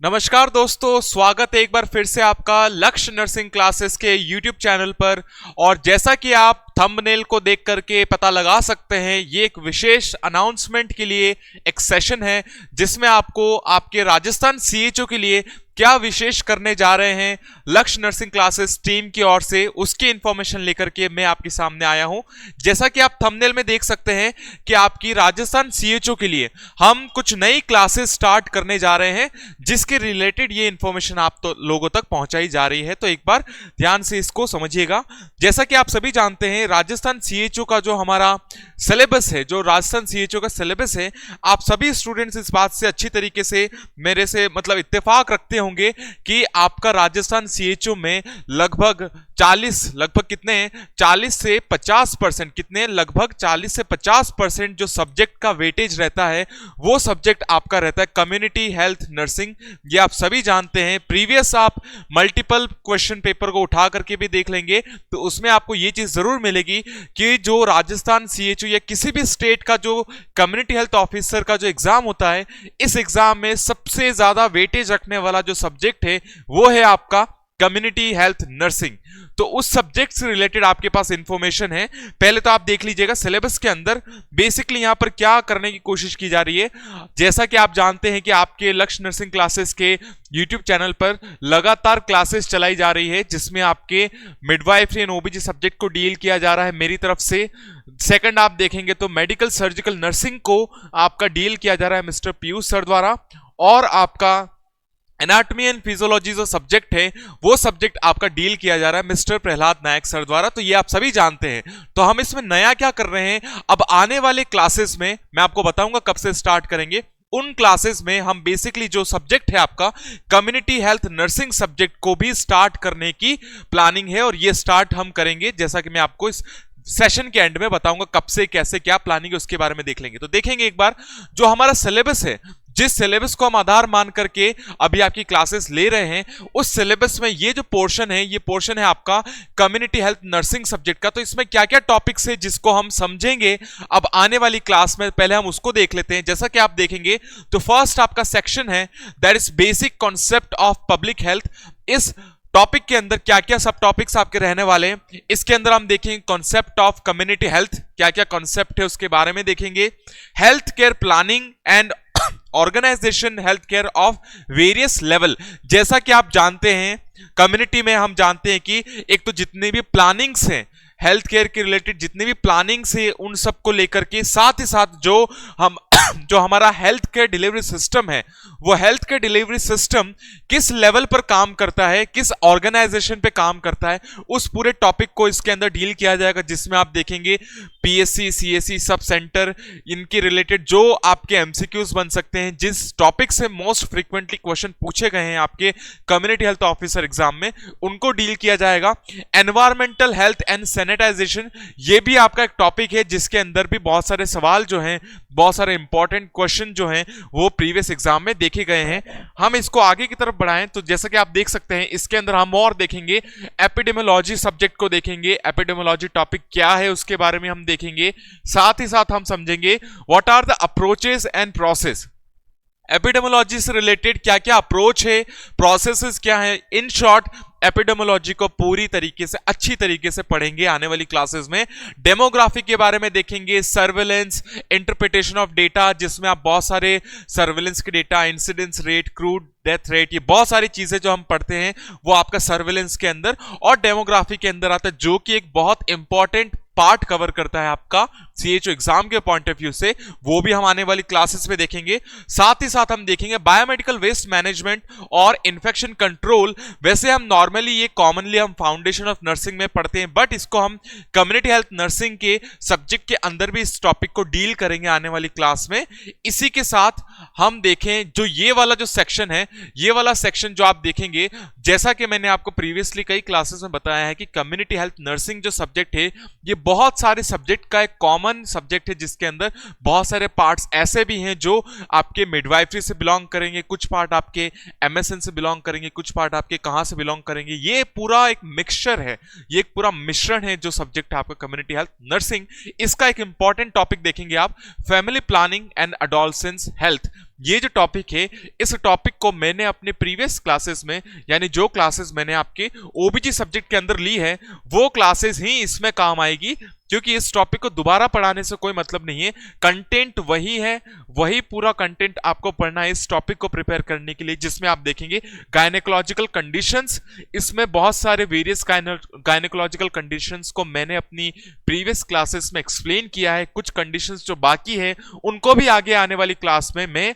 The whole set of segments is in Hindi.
नमस्कार दोस्तों, स्वागत है एक बार फिर से आपका लक्ष्य नर्सिंग क्लासेस के YouTube चैनल पर। और जैसा कि आप थंबनेल को देख करके पता लगा सकते हैं, ये एक विशेष अनाउंसमेंट के लिए एक सेशन है जिसमें आपको आपके राजस्थान CHO के लिए क्या विशेष करने जा रहे हैं लक्ष्य नर्सिंग क्लासेस टीम की ओर से, उसकी इंफॉर्मेशन लेकर के मैं आपके सामने आया हूं। जैसा कि आप थंबनेल में देख सकते हैं कि आपकी राजस्थान CHO के लिए हम कुछ नई क्लासेस स्टार्ट करने जा रहे हैं जिसके रिलेटेड ये इंफॉर्मेशन आप तो लोगों तक पहुंचाई जा रही है। तो एक बार ध्यान से इसको समझिएगा। जैसा कि आप सभी जानते हैं, राजस्थान CHO का जो हमारा सिलेबस है, जो राजस्थान CHO का सिलेबस है, आप सभी स्टूडेंट्स इस बात से अच्छी तरीके से मेरे से मतलब इत्तेफाक रखते होंगे कि आपका राजस्थान CHO में लगभग 40 से 50% कितने लगभग 40 से 50% जो सब्जेक्ट का वेटेज रहता है वो सब्जेक्ट आपका रहता है कम्युनिटी हेल्थ नर्सिंग। ये आप सभी जानते हैं। प्रीवियस आप मल्टीपल क्वेश्चन पेपर को उठा करके भी देख लेंगे तो उसमें आपको ये चीज जरूर मिलेगी कि जो राजस्थान CHO या किसी भी स्टेट का जो कम्युनिटी हेल्थ ऑफिसर का जो एग्जाम होता है, इस एग्जाम में सबसे ज्यादा वेटेज रखने वाला जो सब्जेक्ट है वो है आपका कम्युनिटी हेल्थ नर्सिंग। तो उस सब्जेक्ट से रिलेटेड आपके पास इंफॉर्मेशन है। पहले तो आप देख लीजिएगा सिलेबस के अंदर बेसिकली यहां पर क्या करने की कोशिश की जा रही है। जैसा कि आप जानते हैं कि आपके लक्ष्य नर्सिंग क्लासेस के YouTube चैनल पर लगातार क्लासेस चलाई जा रही है जिसमें आपके मिडवाइफरी एंड OBG सब्जेक्ट को डील किया जा रहा है मेरी तरफ से। सेकंड आप देखेंगे तो मेडिकल सर्जिकल नर्सिंग को आपका डील किया जा रहा है मिस्टर पीयूष सर द्वारा। और आपका एनाटॉमी एंड फिजियोलॉजी जो सब्जेक्ट है वो सब्जेक्ट आपका डील किया जा रहा है मिस्टर प्रहलाद नायक सर द्वारा। तो ये आप सभी जानते हैं। तो हम इसमें नया क्या कर रहे हैं, अब आने वाले क्लासेस में मैं आपको बताऊंगा कब से स्टार्ट करेंगे। उन क्लासेस में हम बेसिकली जो सब्जेक्ट है आपका कम्युनिटी हेल्थ नर्सिंग सब्जेक्ट को भी स्टार्ट करने की प्लानिंग है। और ये स्टार्ट हम करेंगे जैसा कि मैं आपको इस सेशन के एंड में बताऊंगा कब से कैसे क्या प्लानिंग है उसके बारे में देख लेंगे। तो देखेंगे एक बार जो हमारा सिलेबस है, जिस सिलेबस को हम आधार मान करके अभी आपकी क्लासेस ले रहे हैं, उस सिलेबस में ये जो पोर्शन है, ये पोर्शन है आपका कम्युनिटी हेल्थ नर्सिंग सब्जेक्ट का। तो इसमें क्या क्या टॉपिक्स है जिसको हम समझेंगे अब आने वाली क्लास में, पहले हम उसको देख लेते हैं। जैसा कि आप देखेंगे तो फर्स्ट आपका सेक्शन है that is basic concept of public health. इस टॉपिक के अंदर क्या क्या सब टॉपिक्स आपके रहने वाले हैं, इसके अंदर हम देखेंगे कॉन्सेप्ट ऑफ कम्युनिटी हेल्थ, क्या क्या कॉन्सेप्ट है उसके बारे में देखेंगे। Health care planning and organisation health care of various level. जैसा कि आप जानते हैं कम्युनिटी में हम जानते हैं कि एक तो जितने भी प्लानिंग्स हैं हेल्थ केयर के रिलेटेड, जितने भी प्लानिंग्स है उन सबको लेकर के, साथ ही साथ जो हमारा हेल्थ केयर डिलीवरी सिस्टम है वो हेल्थ केयर डिलीवरी सिस्टम किस लेवल पर काम करता है, किस ऑर्गेनाइजेशन पे काम करता है, उस पूरे टॉपिक को इसके अंदर डील किया जाएगा। जिसमें आप देखेंगे PSC CSC सब सेंटर, इनके रिलेटेड जो आपके MCQs बन सकते हैं, जिस टॉपिक से मोस्ट फ्रीक्वेंटली क्वेश्चन पूछे गए हैं आपके कम्युनिटी हेल्थ ऑफिसर एग्जाम में, उनको डील किया जाएगा। एनवायरमेंटल हेल्थ एंड सैनिटाइजेशन, ये भी आपका एक टॉपिक है जिसके अंदर भी बहुत सारे सवाल जो हैं, बहुत सारे इंपॉर्टेंट क्वेश्चन जो हैं वो प्रीवियस एग्जाम में देखे गए हैं। हम इसको आगे की तरफ बढ़ाएं तो जैसा कि आप देख सकते हैं इसके अंदर हम और देखेंगे एपिडेमियोलॉजी सब्जेक्ट को देखेंगे। एपिडेमियोलॉजी टॉपिक क्या है उसके बारे में हम देखेंगे। साथ ही साथ हम समझेंगे what are the approaches and process. Epidemiology से रिलेटेड क्या क्या अप्रोच है, प्रोसेसेस क्या है। इन शॉर्ट एपिडेमियोलॉजी को पूरी तरीके से अच्छी तरीके से पढ़ेंगे आने वाली क्लासेस में। डेमोग्राफी के बारे में देखेंगे, सर्वेलेंस, इंटरप्रिटेशन ऑफ डेटा, जिसमें आप बहुत सारे सर्वेलेंस के data, incidence rate, crude death rate, ये बहुत सारी चीजें जो हम पढ़ते हैं वो आपका सर्वेलेंस के अंदर और डेमोग्राफी के अंदर आता है, जो कि एक बहुत इंपॉर्टेंट पार्ट कवर करता है आपका CHO एग्जाम के पॉइंट ऑफ व्यू से। वो भी हम आने वाली क्लासेस में देखेंगे। साथ ही साथ हम देखेंगे बायोमेडिकल वेस्ट मैनेजमेंट और इन्फेक्शन कंट्रोल। वैसे हम नॉर्मली ये कॉमनली हम फाउंडेशन ऑफ नर्सिंग में पढ़ते हैं, बट इसको हम कम्युनिटी हेल्थ नर्सिंग के सब्जेक्ट के अंदर भी इस टॉपिक को डील करेंगे आने वाली क्लास में। इसी के साथ हम देखें जो ये वाला जो सेक्शन है, ये वाला सेक्शन जो आप देखेंगे, जैसा कि मैंने आपको प्रीवियसली कई क्लासेस में बताया है कि कम्युनिटी हेल्थ नर्सिंग जो सब्जेक्ट है ये बहुत सारे सब्जेक्ट का एक कॉमन सब्जेक्ट है, जिसके अंदर बहुत सारे पार्ट्स ऐसे भी हैं जो आपके मिडवाइफरी से बिलोंग करेंगे, कुछ पार्ट आपके MSN से बिलोंग करेंगे, कुछ पार्ट आपके कहां से बिलोंग करेंगे। ये पूरा एक मिक्सचर है, ये एक पूरा मिश्रण है जो सब्जेक्ट है आपका कम्युनिटी हेल्थ नर्सिंग। इसका एक इंपॉर्टेंट टॉपिक देखेंगे आप, family planning and adolescence health. ये जो टॉपिक है, इस टॉपिक को मैंने अपने प्रीवियस क्लासेस में, यानी जो क्लासेस मैंने आपके ओबीजी सब्जेक्ट के अंदर ली है, वो क्लासेस ही इसमें काम आएगी, क्योंकि इस टॉपिक को दोबारा पढ़ाने से कोई मतलब नहीं है। कंटेंट वही है, वही पूरा कंटेंट आपको पढ़ना है इस टॉपिक को प्रिपेयर करने के लिए, जिसमें आप देखेंगे गायनेकोलॉजिकल कंडीशंस। इसमें बहुत सारे वेरियस गायनेकोलॉजिकल कंडीशंस को मैंने अपनी प्रीवियस क्लासेस में एक्सप्लेन किया है। कुछ कंडीशंस जो बाकी है उनको भी आगे आने वाली क्लास में मैं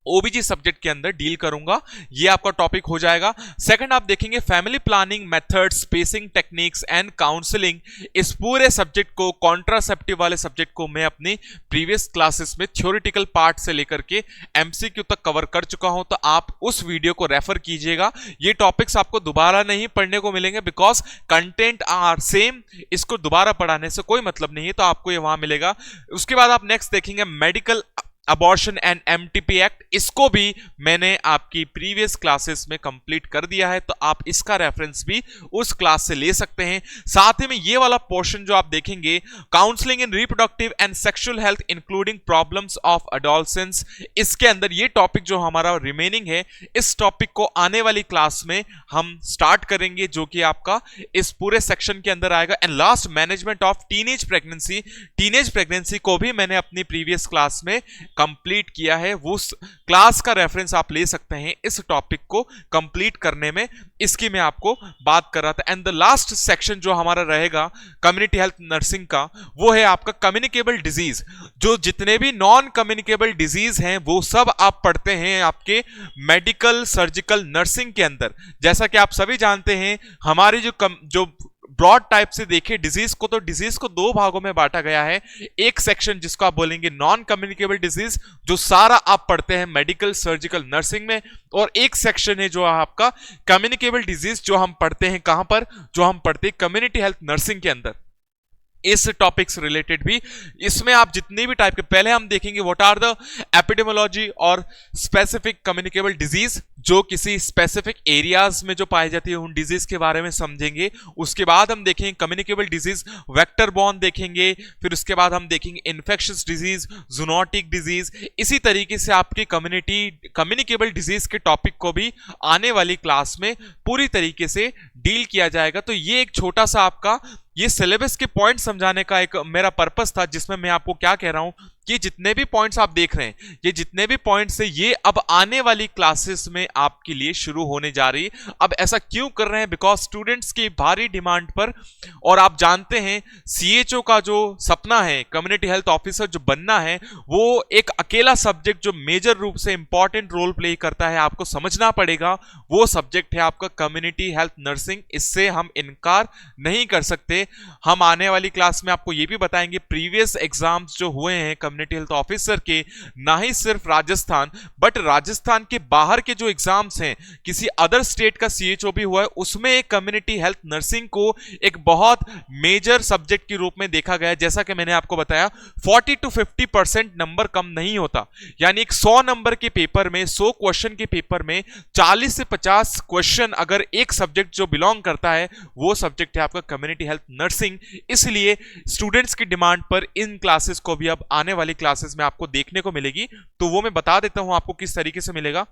ओबीजी सब्जेक्ट के अंदर डील करूंगा। ये आपका टॉपिक हो जाएगा। सेकंड आप देखेंगे family planning methods, spacing techniques and counselling. इस पूरे सब्जेक्ट को, कॉन्ट्रासेप्टिव वाले सब्जेक्ट को मैं अपनी प्रीवियस क्लासेस में थ्योरेटिकल पार्ट से लेकर के एमसीक्यू तक कवर कर चुका हूं, तो आप उस वीडियो को रेफर कीजिएगा। ये टॉपिक्स आपको दोबारा नहीं पढ़ने को मिलेंगे, बिकॉज कंटेंट आर सेम, इसको दोबारा पढ़ाने से कोई मतलब नहीं है, तो आपको ये वहां मिलेगा। उसके बाद आप नेक्स्ट देखेंगे medical abortion and MTP act. इसको भी मैंने आपकी प्रीवियस क्लासेस में कंप्लीट कर दिया है, तो आप इसका रेफरेंस भी उस क्लास से ले सकते हैं। साथ ही में ये वाला पोर्शन जो आप देखेंगे, counselling in reproductive and sexual health including problems of adolescence, इसके अंदर ये टॉपिक जो हमारा रिमेनिंग है, इस टॉपिक को आने वाली क्लास में हम स्टार्ट करेंगे, जो कि आपका इस पूरे सेक्शन के अंदर आएगा। And last, management of teenage pregnancy. Teenage pregnancy को भी मैंने अपनी प्रीवियस क्लास में कंप्लीट किया है, वो क्लास का रेफरेंस आप ले सकते हैं इस टॉपिक को कंप्लीट करने में। इसकी मैं आपको बात कर रहा था। एंड द लास्ट सेक्शन जो हमारा रहेगा कम्युनिटी हेल्थ नर्सिंग का, वो है आपका कम्युनिकेबल डिजीज। जो जितने भी नॉन कम्युनिकेबल डिजीज हैं वो सब आप पढ़ते हैं आपके मेडिकल सर्जिकल नर्सिंग के अंदर। जैसा कि आप सभी जानते हैं, हमारी जो ब्रॉड टाइप से देखें डिजीज को, तो डिजीज को दो भागों में बांटा गया है। एक सेक्शन जिसको आप बोलेंगे नॉन कम्युनिकेबल डिजीज, जो सारा आप पढ़ते हैं मेडिकल सर्जिकल नर्सिंग में, और एक सेक्शन है जो आपका कम्युनिकेबल डिजीज, जो हम पढ़ते हैं कहां पर, जो हम पढ़ते हैं कम्युनिटी हेल्थ नर्सिंग के अंदर। इस टॉपिक से रिलेटेड भी इसमें आप जितने भी टाइप के, पहले हम देखेंगे व्हाट आर द एपिडेमोलॉजी और स्पेसिफिक कम्युनिकेबल डिजीज, जो किसी स्पेसिफिक एरियाज में जो पाई जाती है उन डिजीज के बारे में समझेंगे। उसके बाद हम देखेंगे कम्युनिकेबल डिजीज, वेक्टर बॉर्न देखेंगे, फिर उसके बाद हम देखेंगे इन्फेक्शियस डिजीज, जूनोटिक डिजीज। इसी तरीके से आपकी कम्युनिकेबल डिजीज के टॉपिक को भी आने वाली क्लास में पूरी तरीके से डील किया जाएगा। तो ये एक छोटा सा आपका ये सिलेबस के पॉइंट समझाने का एक मेरा पर्पस था, जिसमें मैं आपको क्या कह रहा हूं कि जितने भी पॉइंट्स आप देख रहे हैं, ये जितने भी पॉइंट्स है, ये अब आने वाली क्लासेस में आपके लिए शुरू होने जा रही है। अब ऐसा क्यों कर रहे हैं? बिकॉज स्टूडेंट्स की भारी डिमांड पर, और आप जानते हैं सीएचओ का जो सपना है, कम्युनिटी हेल्थ ऑफिसर जो बनना है, वो एक अकेला सब्जेक्ट जो मेजर रूप से इंपॉर्टेंट रोल प्ले करता है, आपको समझना पड़ेगा, वो सब्जेक्ट है आपका कम्युनिटी हेल्थ नर्सिंग। इससे हम इनकार नहीं कर सकते। हम आने वाली क्लास में आपको ये भी बताएंगे प्रीवियस एग्जाम्स जो हुए हैं कम्युनिटी हेल्थ ऑफिसर के, ना ही सिर्फ राजस्थान बट राजस्थान के बाहर के जो एग्जाम्स हैं, किसी अदर स्टेट का सीएचओ भी हुआ है, उसमें एक कम्युनिटी हेल्थ नर्सिंग को एक बहुत मेजर सब्जेक्ट के रूप में देखा गया है। जैसा कि मैंने आपको बताया 40 to 50% नंबर कम नहीं होता, यानी एक 100 नंबर के पेपर में, 100 क्वेश्चन के पेपर में 40 से 50 क्वेश्चन अगर एक सब्जेक्ट जो बिलोंग करता है, वो सब्जेक्ट है आपका कम्युनिटी हेल्थ नर्सिंग। इसलिए स्टूडेंट्स की डिमांड पर इन क्लासेस को भी अब आने वाली क्लासेस में आपको देखने को मिलेगी। तो वो मैं बता देता हूं आपको किस तरीके से मिलेगा।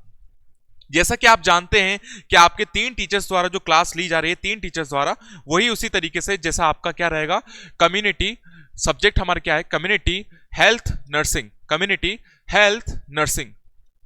जैसा कि आप जानते हैं कि आपके 3 टीचर्स द्वारा जो क्लास ली जा रही है, 3 टीचर्स द्वारा, वही उसी तरीके से जैसा आपका क्या रहेगा, कम्युनिटी सब्जेक्ट हमारा क्या है, community health nursing, community health nursing,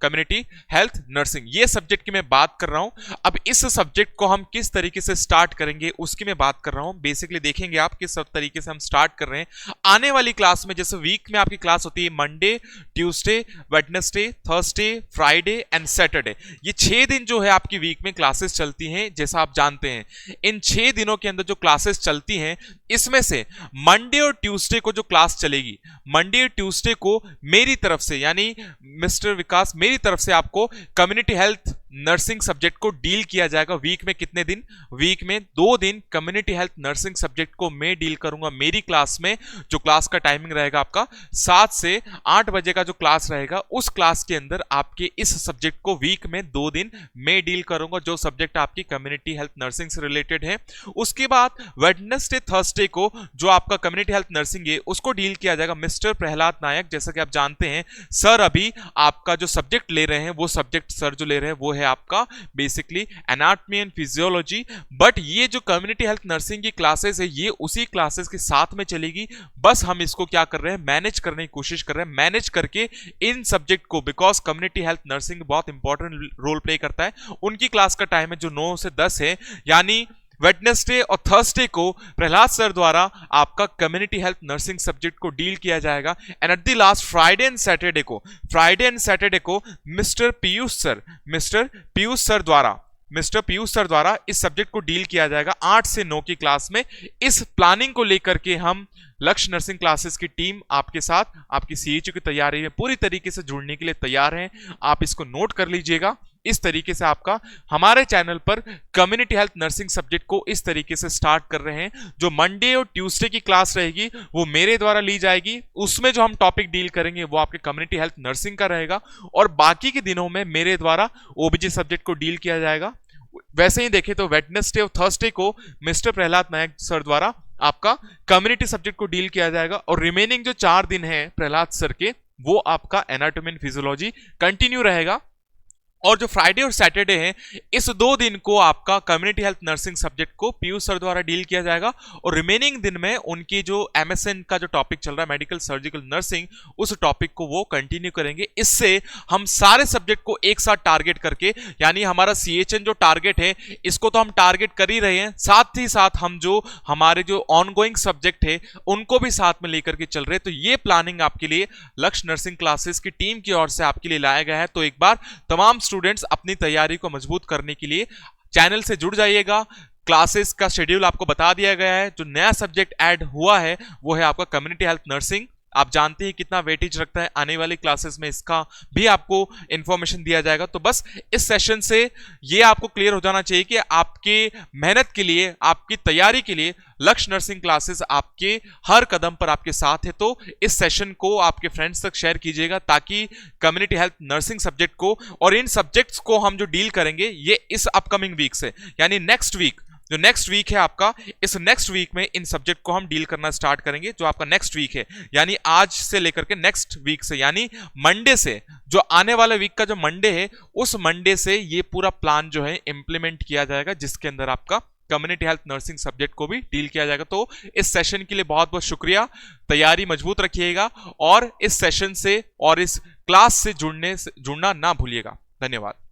community health nursing, ये सब्जेक्ट की मैं बात कर रहा हूं। अब इस सब्जेक्ट को हम किस तरीके से स्टार्ट करेंगे उसकी मैं बात कर रहा हूं। बेसिकली देखेंगे आप किस तरीके से हम स्टार्ट कर रहे हैं। आने वाली क्लास में, जैसे वीक में आपकी क्लास होती है Monday, Tuesday, Wednesday, Thursday, Friday and Saturday, ये 6 दिन जो है आपकी वीक में क्लासेस चलती हैं। जैसा आप जानते हैं इन 6 दिनों के अंदर जो क्लासेस चलती हैं, इसमें से मंडे और ट्यूसडे को जो क्लास चलेगी, मंडे और ट्यूसडे को मेरी तरफ से, यानी मिस्टर विकास मेरी तरफ से आपको कम्युनिटी हेल्थ नर्सिंग सब्जेक्ट को डील किया जाएगा। वीक में कितने दिन? वीक में 2 दिन कम्युनिटी हेल्थ नर्सिंग सब्जेक्ट को मैं डील करूंगा मेरी क्लास में। जो क्लास का टाइमिंग रहेगा आपका 7 से 8 बजे का जो क्लास रहेगा, उस क्लास के अंदर आपके इस सब्जेक्ट को वीक में 2 दिन मैं डील करूंगा, जो सब्जेक्ट आपकी कम्युनिटी हेल्थ नर्सिंग से रिलेटेड है। उसके बाद वेडनेसडे थर्सडे को जो आपका कम्युनिटी हेल्थ नर्सिंग है उसको डील किया जाएगा मिस्टर प्रहलाद नायक। जैसा कि आप जानते हैं सर अभी आपका जो सब्जेक्ट ले रहे हैं, वो सब्जेक्ट सर जो ले रहे हैं वो है आपका basically anatomy and physiology. But ये जो कम्युनिटी हेल्थ नर्सिंग की क्लासेस है ये उसी क्लासेस के साथ में चलेगी। बस हम इसको क्या कर रहे हैं, मैनेज करने की कोशिश कर रहे हैं, मैनेज करके इन सब्जेक्ट को, बिकॉज कम्युनिटी हेल्थ नर्सिंग बहुत इंपॉर्टेंट रोल प्ले करता है। उनकी क्लास का टाइम है जो 9 से 10 है, यानी वेडनेसडे और थर्सडे को प्रहलाद सर द्वारा आपका कम्युनिटी हेल्थ नर्सिंग सब्जेक्ट को डील किया जाएगा। And at the last Friday and Saturday को मिस्टर पीयूष सर द्वारा इस सब्जेक्ट को डील किया जाएगा 8 से 9 की क्लास में। इस प्लानिंग को लेकर के हम लक्ष्य नर्सिंग क्लासेस की टीम आपके साथ आपकी सीएचयू की तैयारी में पूरी तरीके से जुड़ने के लिए तैयार हैं। आप इसको नोट कर लीजिएगा। इस तरीके से आपका हमारे चैनल पर कम्युनिटी हेल्थ नर्सिंग सब्जेक्ट को इस तरीके से स्टार्ट कर रहे हैं। जो मंडे और ट्यूसडे की क्लास रहेगी वो मेरे द्वारा ली जाएगी। उसमें जो हम टॉपिक डील करेंगे वो आपके कम्युनिटी हेल्थ नर्सिंग का रहेगा, और बाकी के दिनों में मेरे द्वारा ओबीजी सब्जेक्ट को डील किया जाएगा। वैसे ही देखें तो वेडनेसडे और थर्सडे को मिस्टर प्रहलाद नायक सर द्वारा आपका कम्युनिटी सब्जेक्ट को डील किया जाएगा, और रिमेनिंग जो 4 दिन है प्रहलाद सर के वो आपका एनाटॉमी एंड फिजियोलॉजी कंटिन्यू रहेगा। और जो फ्राइडे और सैटरडे है, इस 2 दिन को आपका कम्युनिटी हेल्थ नर्सिंग सब्जेक्ट को पीयूष सर द्वारा डील किया जाएगा, और रिमेनिंग दिन में उनकी जो एमएसएन का जो टॉपिक चल रहा है मेडिकल सर्जिकल नर्सिंग, उस टॉपिक को वो कंटिन्यू करेंगे। इससे हम सारे सब्जेक्ट को एक साथ टारगेट करके, यानी हमारा सीएचएन जो टारगेट है इसको तो हम टारगेट कर ही रहे हैं, साथ ही साथ हम जो हमारे जो ऑनगोइंग सब्जेक्ट है उनको भी साथ में लेकर के चल रहे हैं। तो ये प्लानिंग आपके लिए लक्ष्य नर्सिंग क्लासेस की टीम की ओर से आपके लिए लाया गया है। तो एक बार तमाम स्टूडेंट्स अपनी तैयारी को मजबूत करने के लिए चैनल से जुड़ जाइएगा। क्लासेस का शेड्यूल आपको बता दिया गया है। जो नया सब्जेक्ट ऐड हुआ है वो है आपका कम्युनिटी हेल्थ नर्सिंग। आप जानते हैं कितना वेटेज रखता है, आने वाली क्लासेस में इसका भी आपको इंफॉर्मेशन दिया जाएगा। तो बस इस सेशन से ये आपको क्लियर हो जाना चाहिए कि आपके मेहनत के लिए, आपकी तैयारी के लिए लक्ष्य नर्सिंग क्लासेस आपके हर कदम पर आपके साथ है। तो इस सेशन को आपके फ्रेंड्स तक शेयर कीजिएगा, ताकि कम्युनिटी हेल्थ नर्सिंग सब्जेक्ट को और इन सब्जेक्ट्स को हम जो डील करेंगे ये इस अपकमिंग वीक से, यानी नेक्स्ट वीक, जो नेक्स्ट वीक है आपका, इस नेक्स्ट वीक में इन सब्जेक्ट को हम डील करना स्टार्ट करेंगे। जो आपका नेक्स्ट वीक है, यानी आज से लेकर के नेक्स्ट वीक से, यानी मंडे से, जो आने वाले वीक का जो मंडे है, उस मंडे से ये पूरा प्लान जो है इंप्लीमेंट किया जाएगा, जिसके अंदर आपका कम्युनिटी हेल्थ नर्सिंग सब्जेक्ट को भी डील किया जाएगा। तो इस सेशन के लिए बहुत बहुत शुक्रिया। तैयारी मजबूत रखिएगा और इस सेशन से और इस क्लास से जुड़ना ना भूलिएगा। धन्यवाद।